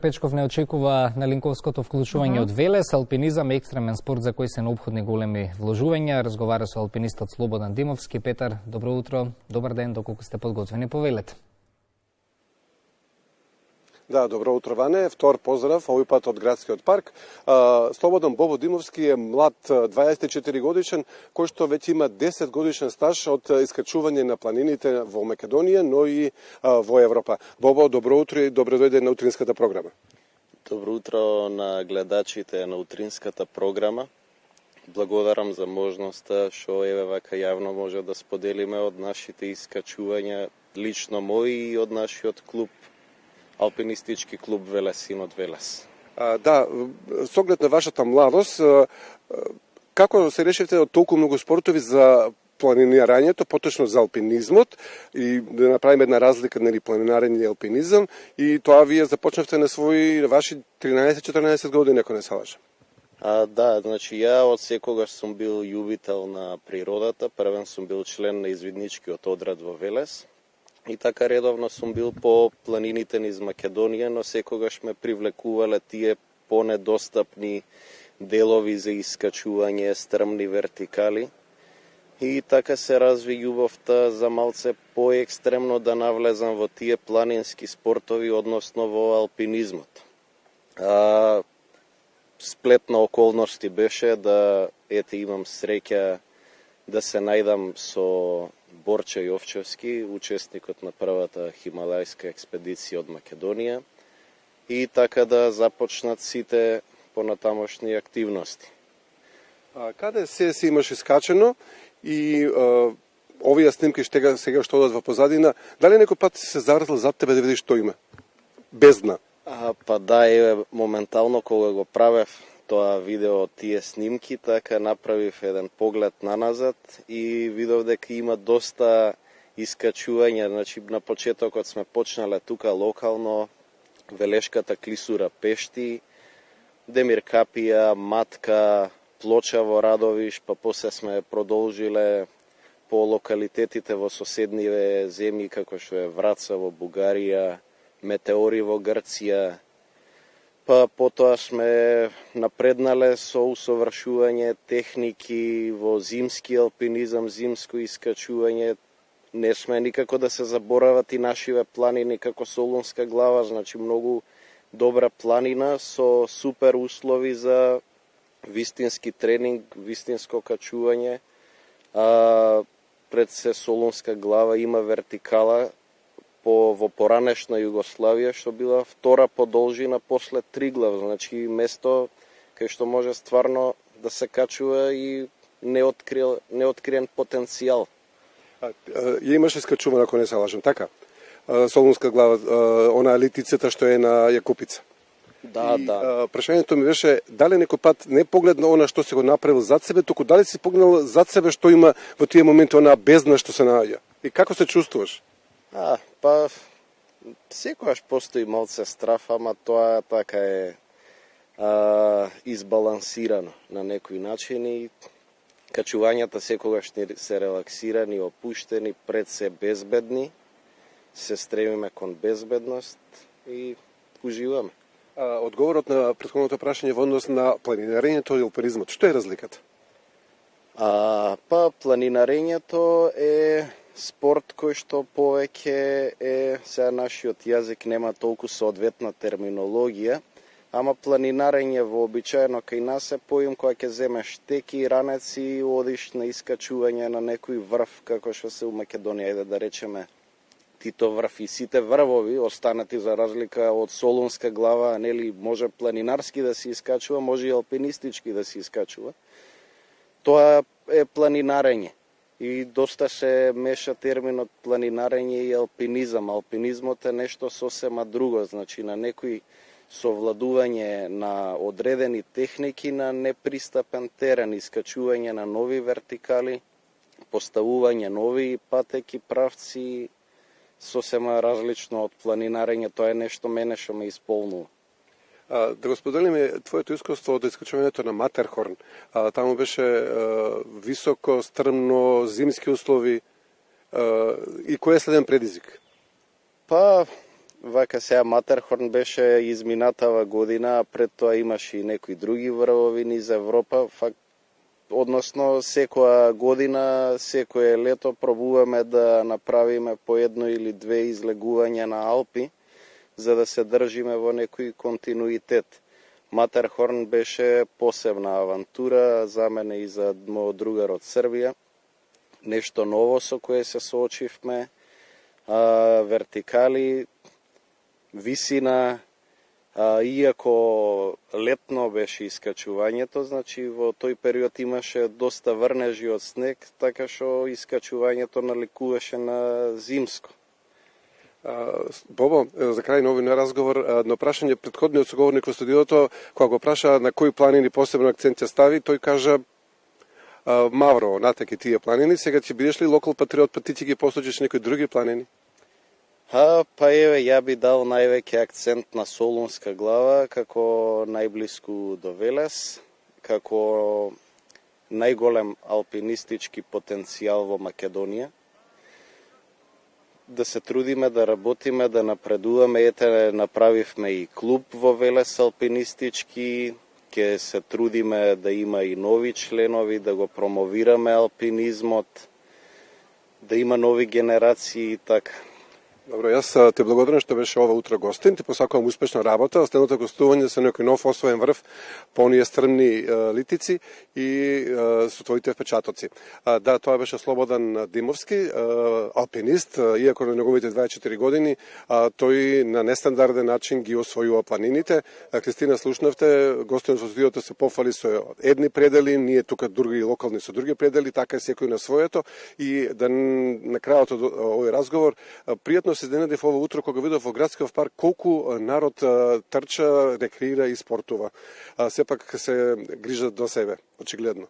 Печков не очекува на линковското вклучување од велес, алпинизам е екстремен спорт за кој се необходни големи вложувања. Разговара со алпинистот Слободан Димовски. Петар, добро утро, добар ден, доколку сте подготвени, повелете. Да, добро утро, Ване. Втор поздрав, овој пат од градскиот парк. Слободан Бобо Димовски е млад, 24 годишен, кој што веќе има 10 годишен стаж од искачување на планините во Македонија, но и во Европа. Бобо, добро утро и добро дојде на утринската програма. Добро утро на гледачите на утринската програма. Благодарам за можноста што еве вака јавно може да споделиме од нашите искачувања, лично мои и од нашиот клуб, алпинистички клуб Велесин од Велес. Да, со оглед на вашата младост, како се решивте од толку многу спортови за планинирањето, поточно за алпинизмот, и да направиме една разлика, нели, планинарење и алпинизам, и тоа вие започнавте на ваши 13-14 години, ако не се лажам. Да, значи ја од секогаш сум бил љубител на природата, првен сум бил член на извидничкиот одред во Велес, и така редовно сум бил по планините низ Македонија, но секогаш ме привлекувале тие понедостапни делови за искачување, стрмни вертикали. И така се разви љубовта за малце поекстремно да навлезам во тие планински спортови, односно во алпинизмот. Сплет на околности беше да имам среќа да се најдам со Борче Јовчевски, учесникот на првата хималајска експедиција од Македонија, и така да започнат сите понатамошни активности. Каде се имаш искачено и овие снимки сега што одат во позадина, дали некој пат се завртел зад тебе да видиш што има? Бездна. Па да, моментално кога го правев тоа видео, тие снимки, така направив еден поглед наназад и видов дека има доста искачувања. Значи, на почетокот сме почнале тука локално, Велешката клисура Пешти, Демир Капија, Матка, Плоча во Радовиш, па после сме продолжиле по локалитетите во соседниве земји, како што е Враца во Бугарија, Метеори во Грција, па потоа сме напреднале со усовршување техники во зимски алпинизам, зимско искачување. Не сме никако да се заборават и нашиве планини како Солунска глава, значи многу добра планина со супер услови за вистински тренинг, вистинско качување. Пред се Солунска глава има вертикала во поранешна Југославија, што била втора по должина после Триглав, значи место кај што може стварно да се качува и неоткриен потенцијал. Ја имаш искачувано, ако не се лажам, така? Солунска глава, она литицата што е на Јакупица. Да. Прашањето ми беше дали некој пат не погледна она што си го направил зад себе, туку дали си погледнал зад себе што има во тие моменти, она бездна што се наоѓа. И како се чувствуваш? Па секогаш постои малце страф, ама тоа така е избалансирано на некој начин и качувањата секогаш се релаксирани, опуштени, пред се безбедни, се стремиме кон безбедност и уживаме. Одговорот на претходното прашање во однос на планинарењето и алпинизмот, што е разликата? Па планинарењето е спорт кој што повеќе сега нашиот јазик нема толку соодветна терминологија, ама планинарење вообичаено кај нас е поим кога ќе земеш теки, ранеци и одиш на искачување на некој врв, како што се у Македонија, ајде да речеме Тито врв, и сите врвови останати за разлика од Солунска глава, нели може планинарски да се искачува, може и алпинистички да се искачува. Тоа е планинарење. И доста се меша терминот планинарење и алпинизам. Алпинизмот е нешто сосема друго, значи на некој совладување на одредени техники на непристапен терен, искачување на нови вертикали, поставување нови патеки, правци, сосема различно од планинарење. Тоа е нешто мене што ме исполнува. Да го споделиме твоето искуство од искачувањето на Матерхорн. Таму беше високо, стрмно, зимски услови. И кој е следен предизвик? Па, вака сега Матерхорн беше изминатава година, а пред тоа имаше и некои други врвовини за Европа. Односно, секоја година, секое лето пробуваме да направиме по едно или две излегувања на Алпи, за да се држиме во некој континуитет. Матерхорн беше посебна авантура за мене и за мојот другар од Србија. Нешто ново со кое се соочивме, вертикали, висина, иако летно беше искачувањето, значи во тој период имаше доста врнежи од снег, така што искачувањето наликуваше на зимско. Бобо, за крај на овој разговор, на прашање претходниот соговорник во студиото, кога го праша на кои планини посебно акцент ќе стави, тој кажа Мавро, натаки тие планини. Сега ќе бидеш ли локал патриот, па ти ќе ги посочиш некои други планини? Па еве, ја би дал највеќе акцент на Солунска глава, како најблиску до Велес, како најголем алпинистички потенцијал во Македонија. Да се трудиме, да работиме, да напредуваме. Ете, направивме и клуб во Велес алпинистички, ќе се трудиме да има и нови членови, да го промовираме алпинизмот, да има нови генерации и така. Добро, јас те благодарам што беше ова утро гостин, ти посакувам успешна работа, следното гостување со некој нов освоен врв по оние стрмни литици и со твоите впечатоци. Да, тоа беше Слободан Димовски, алпинист, иако на неговите 24 години, тој на нестандарден начин ги освојува планините. Кристина, слушнавте, гостинот во студиото се пофали со едни предели, ние тука други локални со други предели, така е секој на своето, и да на крајот од овој разговор пријатно се изненадив ово утро кога видов во градскиот парк колку народ трча, рекреира и спортува. Сепак се грижат до себе, очигледно.